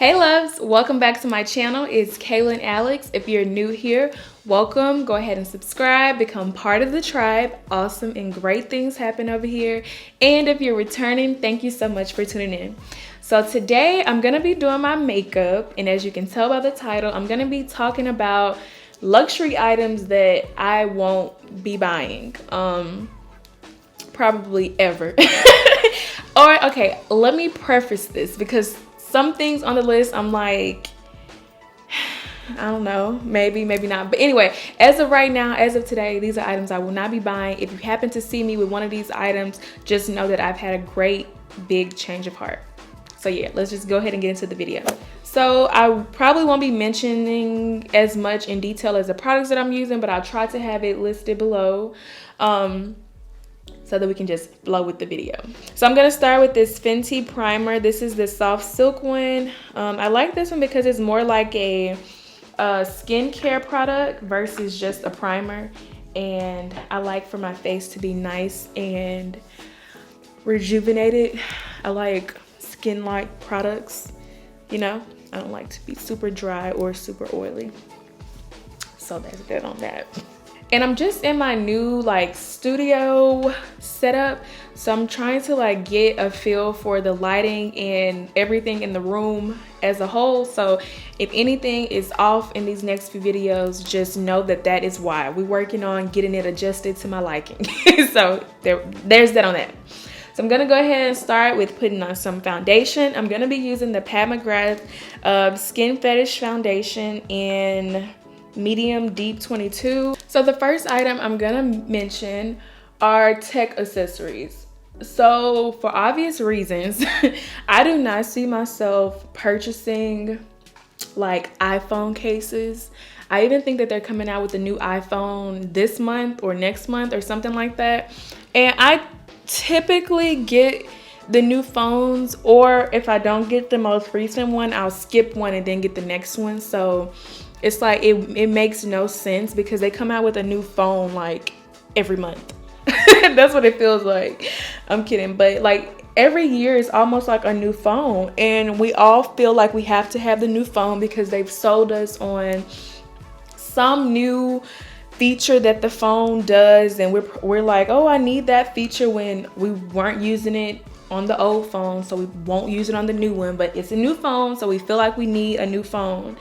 Hey loves, welcome back to my channel. It's Kaylan Alex. If you're new here, welcome. Go ahead and subscribe, become part of the tribe. Awesome and great things happen over here. And if you're returning, thank you so much for tuning in. So today I'm gonna be doing my makeup, and as you can tell by the title, I'm gonna be talking about luxury items that I won't be buying. Probably ever. Or okay, let me preface this because some things on the list I'm like, I don't know, maybe not. But anyway, as of right now, as of today, these are items I will not be buying. If you happen to see me with one of these items, just know that I've had a great big change of heart. So yeah, let's just go ahead and get into the video. So I probably won't be mentioning as much in detail as the products that I'm using, but I'll try to have it listed below. So that we can just flow with the video. So I'm gonna start with this Fenty primer. This is the soft silk one. I like this one because it's more like a skincare product versus just a primer. And I like for my face to be nice and rejuvenated. I like skin-like products, you know? I don't like to be super dry or super oily. So that's good on that. And I'm just in my new like studio setup. So I'm trying to like get a feel for the lighting and everything in the room as a whole. So if anything is off in these next few videos, just know that that is why. We're working on getting it adjusted to my liking. So there's that on that. So I'm gonna go ahead and start with putting on some foundation. I'm gonna be using the Pat McGrath Skin Fetish Foundation in medium deep 22. So the first item I'm gonna mention are tech accessories. So for obvious reasons, I do not see myself purchasing like iPhone cases. I even think that they're coming out with a new iPhone this month or next month or something like that. And I typically get the new phones, or if I don't get the most recent one, I'll skip one and then get the next one. So it's like it makes no sense because they come out with a new phone like every month. That's what it feels like. I'm kidding, but like every year is almost like a new phone, and we all feel like we have to have the new phone because they've sold us on some new feature that the phone does, and we're like, oh, I need that feature, when we weren't using it on the old phone, so we won't use it on the new one. But it's a new phone, so we feel like we need a new phone.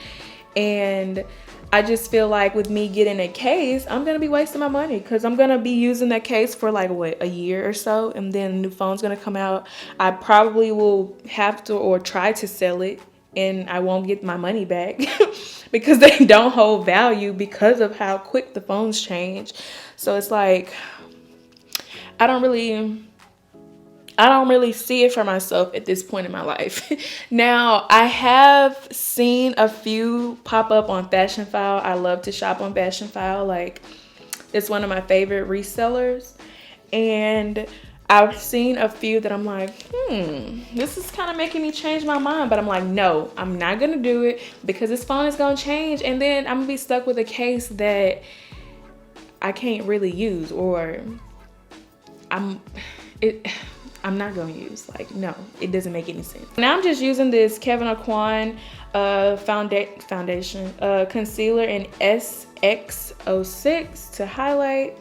And I just feel like with me getting a case, I'm gonna be wasting my money because I'm gonna be using that case for like what, a year or so, and then a new phone's gonna come out. I probably will have to or try to sell it, and I won't get my money back because they don't hold value because of how quick the phones change. So it's like I don't really see it for myself at this point in my life. Now, I have seen a few pop up on Fashion File. I love to shop on Fashion File. Like, it's one of my favorite resellers. And I've seen a few that I'm like, this is kind of making me change my mind. But I'm like, no, I'm not going to do it because this phone is going to change. And then I'm going to be stuck with a case that I can't really use, or I'm not going to use. Like, no, it doesn't make any sense. Now I'm just using this Kevin Aucoin foundation concealer in SX06 to highlight,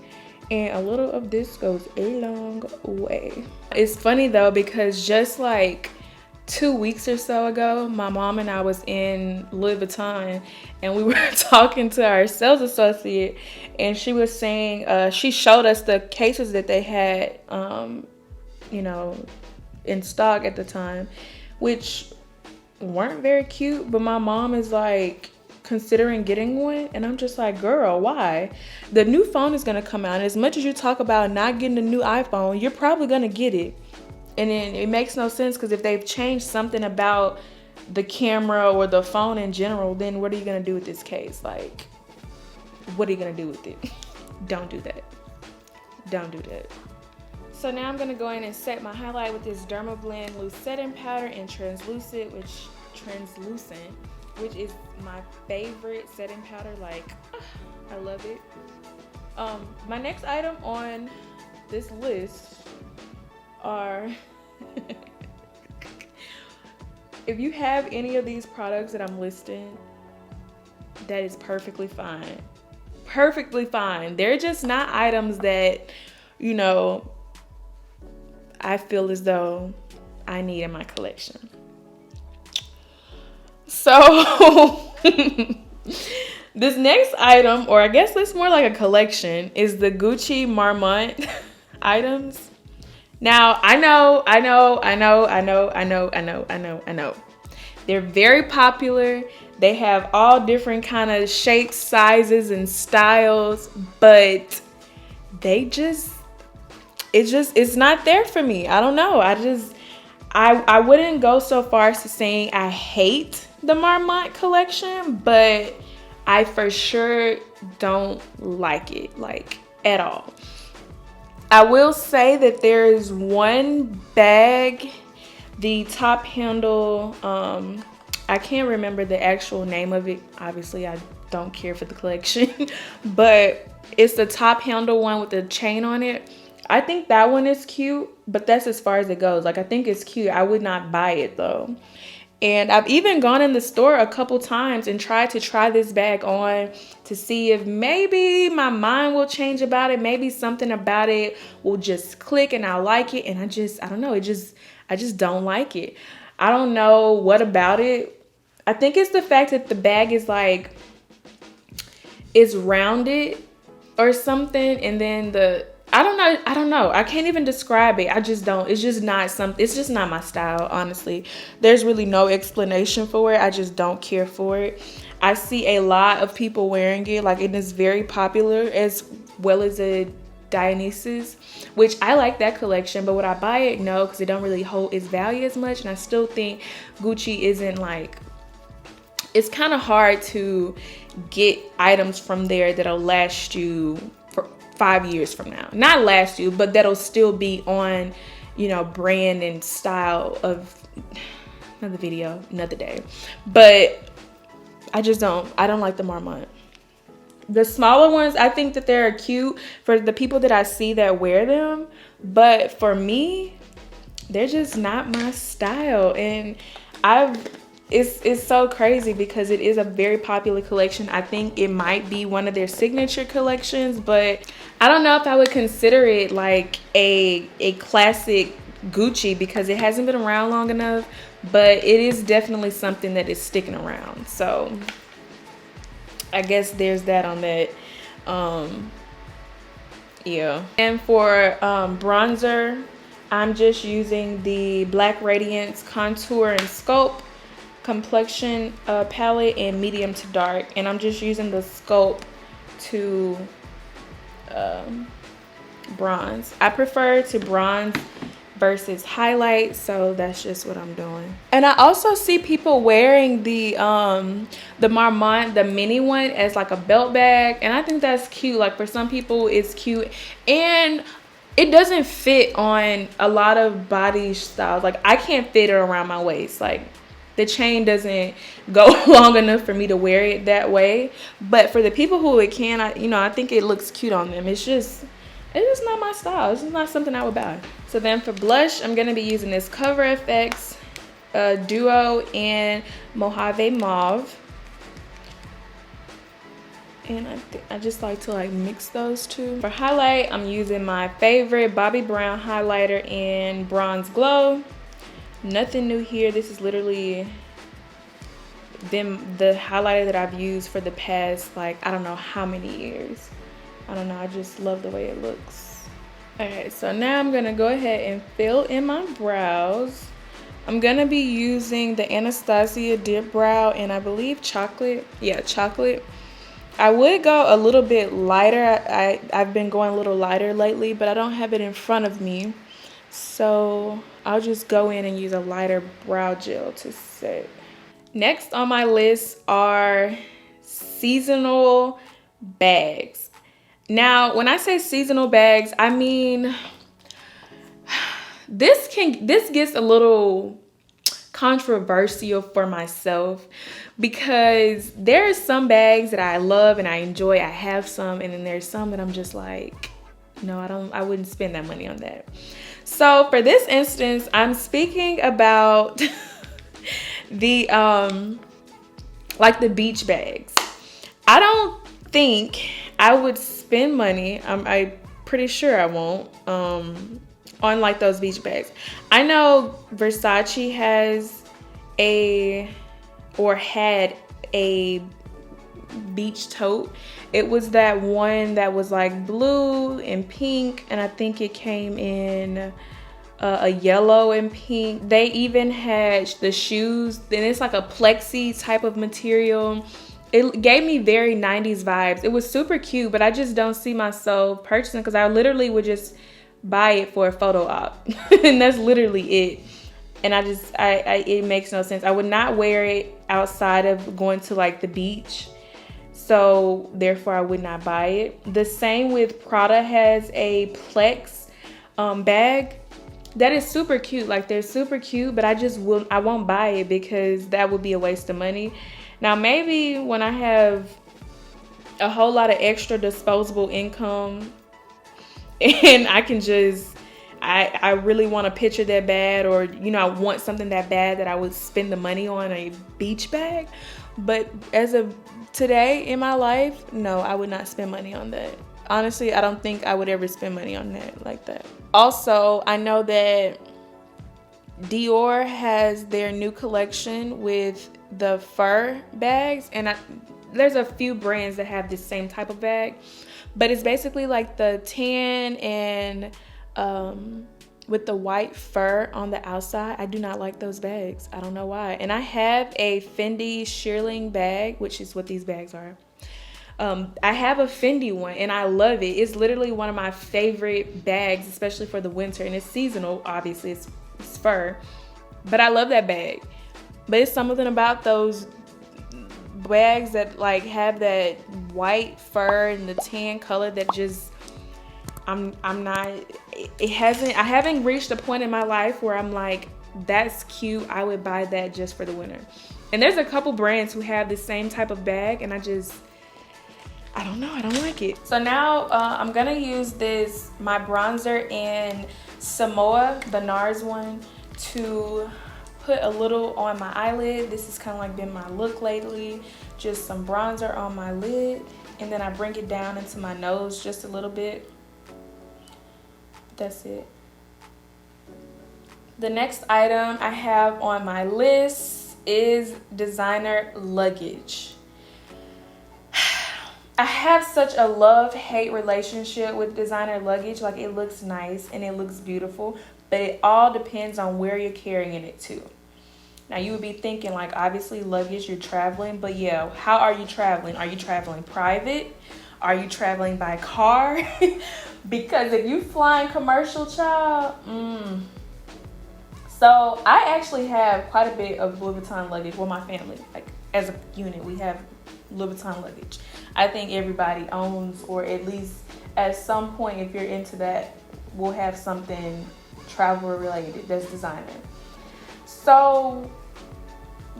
and a little of this goes a long way. It's funny though because just like 2 weeks or so ago, my mom and I was in Louis Vuitton, and we were talking to our sales associate, and she was saying she showed us the cases that they had you know, in stock at the time, which weren't very cute, but my mom is like considering getting one, and I'm just like, girl, why? The new phone is gonna come out, and as much as you talk about not getting a new iPhone, you're probably gonna get it. And then it makes no sense because if they've changed something about the camera or the phone in general, then what are you gonna do with this case? Like, what are you gonna do with it? Don't do that. Don't do that. So now I'm going to go in and set my highlight with this Dermablend loose setting powder in translucent, which is my favorite setting powder. Like, I love it. My next item on this list are if you have any of these products that I'm listing, that is perfectly fine. Perfectly fine. They're just not items that, you know, I feel as though I need in my collection. So this next item, or I guess it's more like a collection, is the Gucci Marmont items. Now, I know. They're very popular. They have all different kind of shapes, sizes, and styles, but it's not there for me. I don't know. I wouldn't go so far as to saying I hate the Marmont collection, but I for sure don't like it, like, at all. I will say that there is one bag, the top handle, I can't remember the actual name of it. Obviously, I don't care for the collection, but it's the top handle one with the chain on it. I think that one is cute, but that's as far as it goes. Like, I think it's cute. I would not buy it though. And I've even gone in the store a couple times and tried to try this bag on to see if maybe my mind will change about it. Maybe something about it will just click and I'll like it. And I don't know. I just don't like it. I don't know what about it. I think it's the fact that the bag is like, it's rounded or something. And then I don't know. I can't even describe it. I just don't. It's just not my style, honestly. There's really no explanation for it. I just don't care for it. I see a lot of people wearing it. Like, it is very popular, as well as a Dionysus, which I like that collection, but would I buy it? No, because it don't really hold its value as much. And I still think Gucci isn't like, it's kind of hard to get items from there that'll last you 5 years from now. Not last you, but that'll still be on, you know, brand and style of another video, another day. But I don't like the Marmont. The smaller ones, I think that they're cute for the people that I see that wear them. But for me, they're just not my style. And it's so crazy because it is a very popular collection. I think it might be one of their signature collections, but I don't know if I would consider it like a classic Gucci because it hasn't been around long enough, but it is definitely something that is sticking around. So I guess there's that on that. Yeah. And for bronzer, I'm just using the Black Radiance Contour and Sculpt complexion palette in medium to dark, and I'm just using the Sculpt to bronze. I prefer to bronze versus highlight, so that's just what I'm doing. And I also see people wearing the Marmont, the mini one, as like a belt bag, and I think that's cute. Like, for some people it's cute, and it doesn't fit on a lot of body styles. Like, I can't fit it around my waist. Like, the chain doesn't go long enough for me to wear it that way. But for the people who it can, I think it looks cute on them. It's just not my style. It's just not something I would buy. So then for blush, I'm gonna be using this Cover FX Duo in Mojave Mauve. And I just like to like mix those two. For highlight, I'm using my favorite Bobbi Brown highlighter in Bronze Glow. Nothing new here. This is literally the highlighter that I've used for the past, like, I don't know how many years. I don't know. I just love the way it looks. Okay, so now I'm gonna go ahead and fill in my brows. I'm gonna be using the Anastasia Dip Brow and I believe chocolate. Yeah, chocolate. I would go a little bit lighter. I've been going a little lighter lately, but I don't have it in front of me. So I'll just go in and use a lighter brow gel to set. Next on my list are seasonal bags. Now, when I say seasonal bags, I mean, this gets a little controversial for myself because there are some bags that I love and I enjoy. I have some, and then there's some that I'm just like, no, I wouldn't spend that money on that. So for this instance, I'm speaking about The like the beach bags. I don't think I would spend money. I'm pretty sure I won't. On like those beach bags. I know Versace has had a beach tote. It was that one that was like blue and pink, and I think it came in a yellow and pink. They even had the shoes, and it's like a plexi type of material. It gave me very 90s vibes. It was super cute, but I just don't see myself purchasing, because I literally would just buy it for a photo op. And that's literally it. And it makes no sense. I would not wear it outside of going to like the beach. So therefore I would not buy it. The same with Prada has a Plex bag. That is super cute. Like, they're super cute, but I won't buy it because that would be a waste of money. Now maybe when I have a whole lot of extra disposable income and I can just, I really want a picture that bad, or, you know, I want something that bad that I would spend the money on a beach bag. But as of today in my life, no, I would not spend money on that. Honestly, I don't think I would ever spend money on that like that. Also, I know that Dior has their new collection with the fur bags, and there's a few brands that have the same type of bag, but it's basically like the tan and with the white fur on the outside. I do not like those bags. I don't know why. And I have a Fendi shearling bag, which is what these bags are. I have a Fendi one and I love it. It's literally one of my favorite bags, especially for the winter, and it's seasonal. Obviously, it's fur, but I love that bag. But it's something about those bags that like have that white fur and the tan color that just, I haven't reached a point in my life where I'm like, that's cute, I would buy that just for the winter. And there's a couple brands who have the same type of bag, and I don't know, I don't like it. So now I'm gonna use my bronzer in Samoa, the NARS one, to put a little on my eyelid. This has kind of like been my look lately. Just some bronzer on my lid, and then I bring it down into my nose just a little bit. That's it. The next item I have on my list is designer luggage. I have such a love-hate relationship with designer luggage. Like, it looks nice and it looks beautiful, but it all depends on where you're carrying it to. Now, you would be thinking, like, obviously luggage, you're traveling, but yeah, how are you traveling? Are you traveling private? Are you traveling by car? Because if you flying commercial, child, So I actually have quite a bit of Louis Vuitton luggage. Well, my family, like as a unit, we have Louis Vuitton luggage. I think everybody owns, or at least at some point, if you're into that, will have something travel related that's designer. So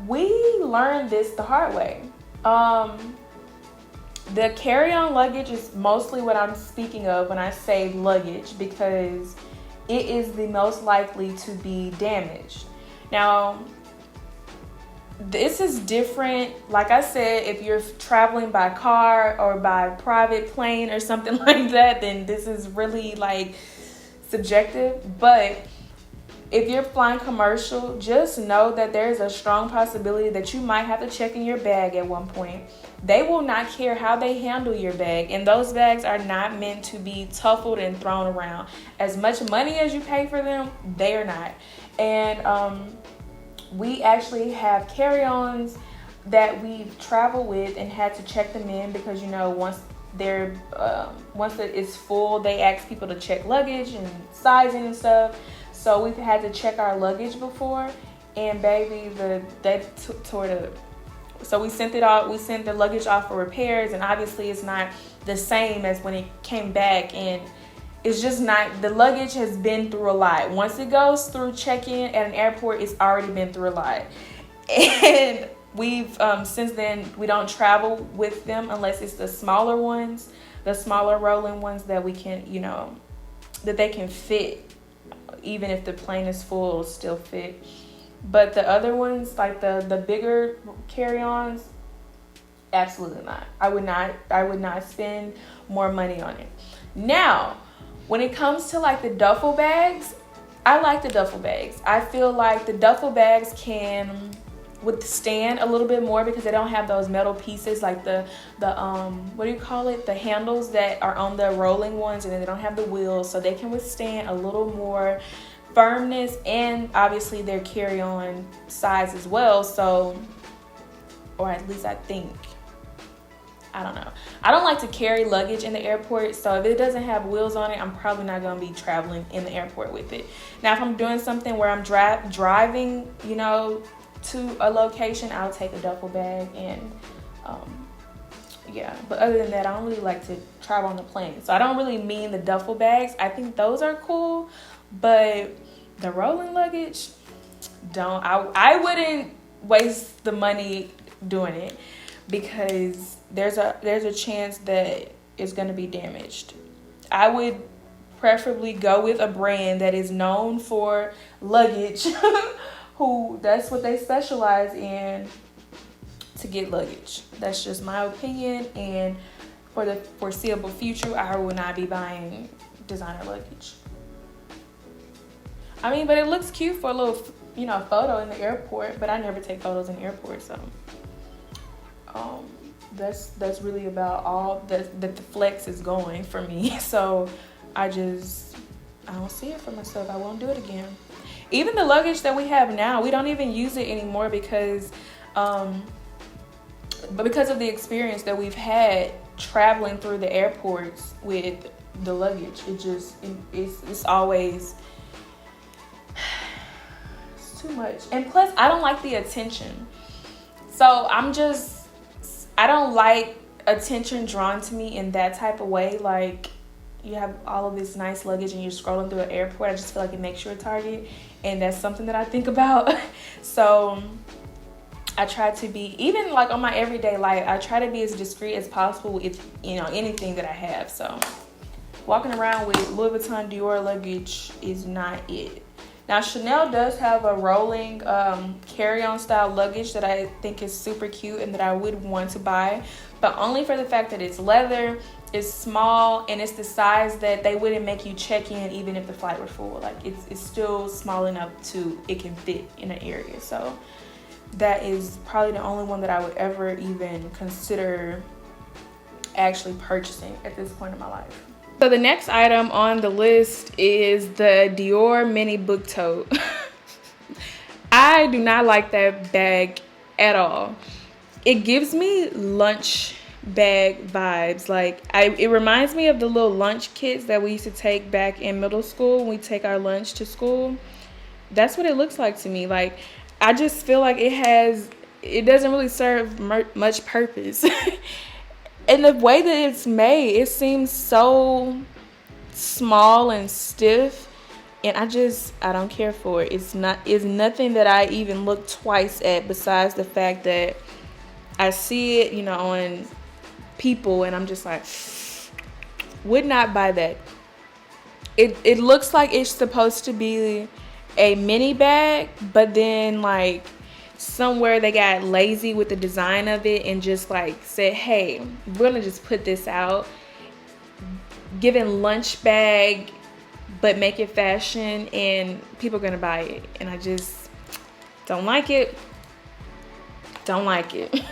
we learned this the hard way. The carry-on luggage is mostly what I'm speaking of when I say luggage, because it is the most likely to be damaged. Now, this is different. Like I said, if you're traveling by car or by private plane or something like that, then this is really like subjective. But if you're flying commercial, just know that there's a strong possibility that you might have to check in your bag at one point. They will not care how they handle your bag, and those bags are not meant to be tuffled and thrown around. As much money as you pay for them, they are not. And we actually have carry-ons that we've traveled with and had to check them in, because, you know, once it's full, they ask people to check luggage and sizing and stuff. So we've had to check our luggage before, and baby, they tore it up. So we sent the luggage off for repairs, and obviously it's not the same as when it came back, and it's just not, the luggage has been through a lot. Once it goes through check-in at an airport, it's already been through a lot. And we've, since then, we don't travel with them unless it's the smaller ones, the smaller rolling ones that we can, you know, that they can fit. Even if the plane is full, it'll still fit. But the other ones, like the bigger carry-ons, absolutely not. I would not spend more money on it. Now, when it comes to like the duffel bags, I like the duffel bags. I feel like the duffel bags can withstand a little bit more because they don't have those metal pieces like the what do you call it, the handles that are on the rolling ones, and then they don't have the wheels, so they can withstand a little more firmness, and obviously their carry-on size as well. So, or at least I think, I don't know. I don't like to carry luggage in the airport, so if it doesn't have wheels on it, I'm probably not going to be traveling in the airport with it. Now, if I'm doing something where I'm driving, you know, to a location, I'll take a duffel bag, and yeah. But other than that, I don't really like to travel on the plane, so I don't really mean the duffel bags. I think those are cool, but the rolling luggage, don't. I wouldn't waste the money doing it, because there's a chance that it's going to be damaged. I would preferably go with a brand that is known for luggage, who that's what they specialize in, to get luggage. That's just my opinion, and for the foreseeable future, I will not be buying designer luggage. I mean, but it looks cute for a little, you know, photo in the airport, but I never take photos in the airport, so that's really about all that the flex is going for me. So I don't see it for myself. I won't do it again. Even the luggage that we have now, we don't even use it anymore because but because of the experience that we've had traveling through the airports with the luggage, it's always, it's too much. And plus, I don't like the attention. So I don't like attention drawn to me in that type of way. Like, you have all of this nice luggage and you're scrolling through an airport. I just feel like it makes you a target, and that's something that I think about. So I try to be, even like on my everyday life, I try to be as discreet as possible with, you know, anything that I have. So walking around with Louis Vuitton Dior luggage is not it. Now, Chanel does have a rolling carry-on style luggage that I think is super cute and that I would want to buy, but only for the fact that it's leather, it's small, and it's the size that they wouldn't make you check in even if the flight were full. Like, it's still small enough to, it can fit in an area. So that is probably the only one that I would ever even consider actually purchasing at this point in my life. So the next item on the list is the Dior mini book tote. I do not like that bag at all. It gives me lunch bag vibes. Like, it reminds me of the little lunch kits that we used to take back in middle school when we take our lunch to school. That's what it looks like to me. Like, I just feel like it doesn't really serve much purpose. And the way that it's made, it seems so small and stiff, and I don't care for it. It's nothing that I even look twice at, besides the fact that I see it, you know, on people, and I'm just like, would not buy that. It looks like it's supposed to be a mini bag, but then like somewhere they got lazy with the design of it and just like said, hey, we're gonna just put this out, giving lunch bag, but make it fashion, and people are gonna buy it. And I just don't like it. Don't like it.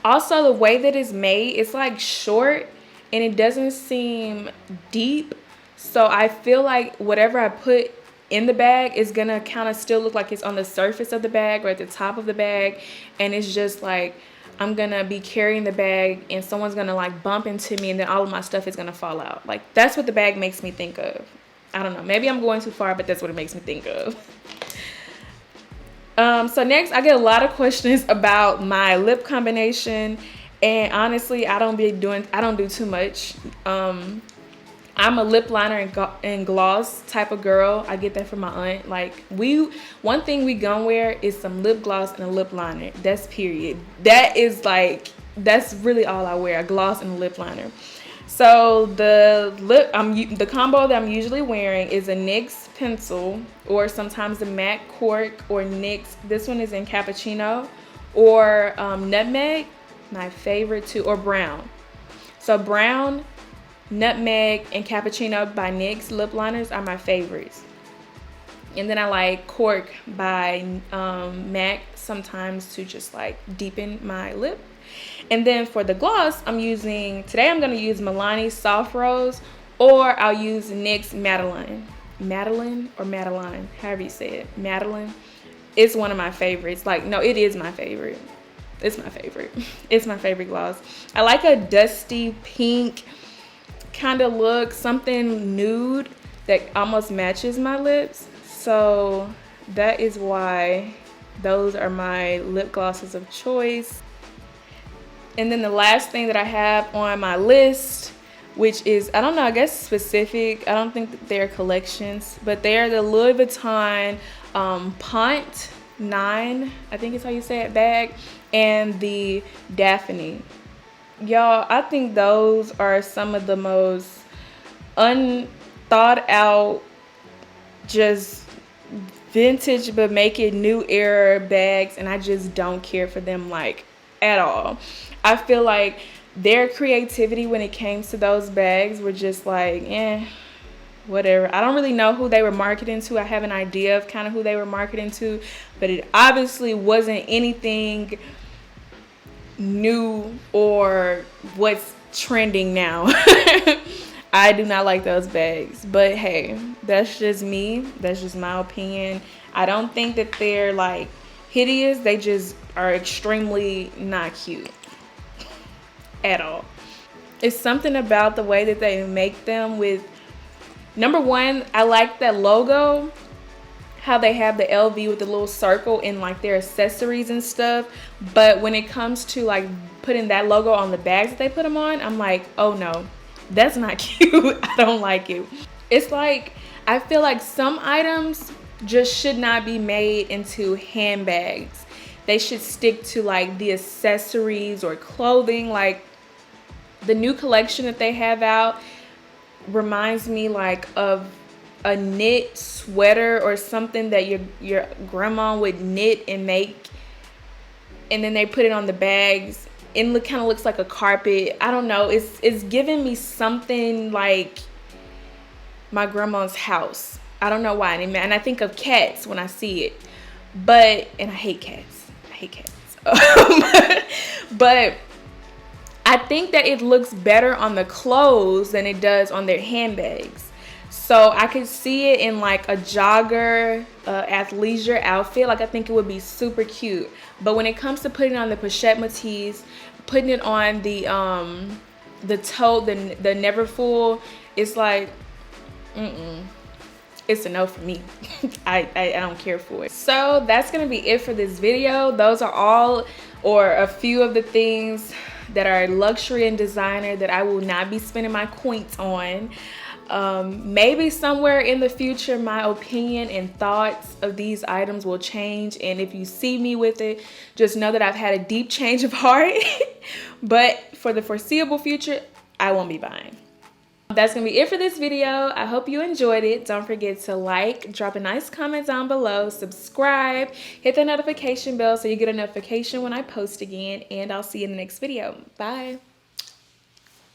Also, the way that it's made, it's like short and it doesn't seem deep. So I feel like whatever I put in the bag is gonna kind of still look like it's on the surface of the bag or at the top of the bag, and it's just like I'm gonna be carrying the bag and someone's gonna like bump into me, and then all of my stuff is gonna fall out. Like, that's what the bag makes me think of. I don't know, maybe I'm going too far, but that's what it makes me think of. So next, I get a lot of questions about my lip combination, and honestly, I don't do too much. I'm a lip liner and gloss type of girl. I get that from my aunt. Like, one thing we gonna wear is some lip gloss and a lip liner. That's period. That's really all I wear, a gloss and a lip liner. So the combo that I'm usually wearing is a NYX pencil, or sometimes the MAC cork, or NYX. This one is in cappuccino, or nutmeg, my favorite too, or brown. So brown, nutmeg, and cappuccino by NYX lip liners are my favorites. And then I like cork by MAC sometimes to just like deepen my lip. And then for the gloss, today I'm going to use Milani Soft Rose, or I'll use NYX Madeline. Madeline or Madeline, however you say it. Madeline. It's one of my favorites. Like, no, it is my favorite. It's my favorite. It's my favorite gloss. I like a dusty pink kind of look, something nude that almost matches my lips. So that is why those are my lip glosses of choice. And then the last thing that I have on my list, which is, I don't know, I guess specific. I don't think that they're collections, but they're the Louis Vuitton Pont 9, I think is how you say it, bag, and the Daphne. Y'all, I think those are some of the most unthought out, just vintage but make it new era bags, and I just don't care for them like at all. I feel like their creativity when it came to those bags were just like, whatever. I don't really know who they were marketing to. I have an idea of kind of who they were marketing to, but it obviously wasn't anything new or what's trending now. I do not like those bags, but hey, that's just me. That's just my opinion. I don't think that they're like hideous. They just are extremely not cute at all. It's something about the way that they make them with, number one, I like that logo, how they have the LV with the little circle in like their accessories and stuff. But when it comes to like putting that logo on the bags that they put them on, I'm like, oh no, that's not cute. I don't like it. It's like, I feel like some items just should not be made into handbags. They should stick to like the accessories or clothing. Like the new collection that they have out reminds me like of a knit sweater or something that your grandma would knit and make, and then they put it on the bags and it kind of looks like a carpet. I don't know, it's giving me something like my grandma's house. I don't know why, and I think of cats when I see it, and I hate cats. But I think that it looks better on the clothes than it does on their handbags. So I could see it in like a jogger, athleisure outfit. Like I think it would be super cute. But when it comes to putting on the pochette métis, putting it on the tote, the never full, it's like, it's a no for me. I don't care for it. So that's gonna be it for this video. Those are all, or a few of the things that are luxury and designer that I will not be spending my coins on. Maybe somewhere in the future my opinion and thoughts of these items will change, and if you see me with it, just know that I've had a deep change of heart. But for the foreseeable future, I won't be buying. That's gonna be it for this video. I hope you enjoyed it. Don't forget to like, drop a nice comment down below, subscribe, hit the notification bell so you get a notification when I post again, and I'll see you in the next video. Bye.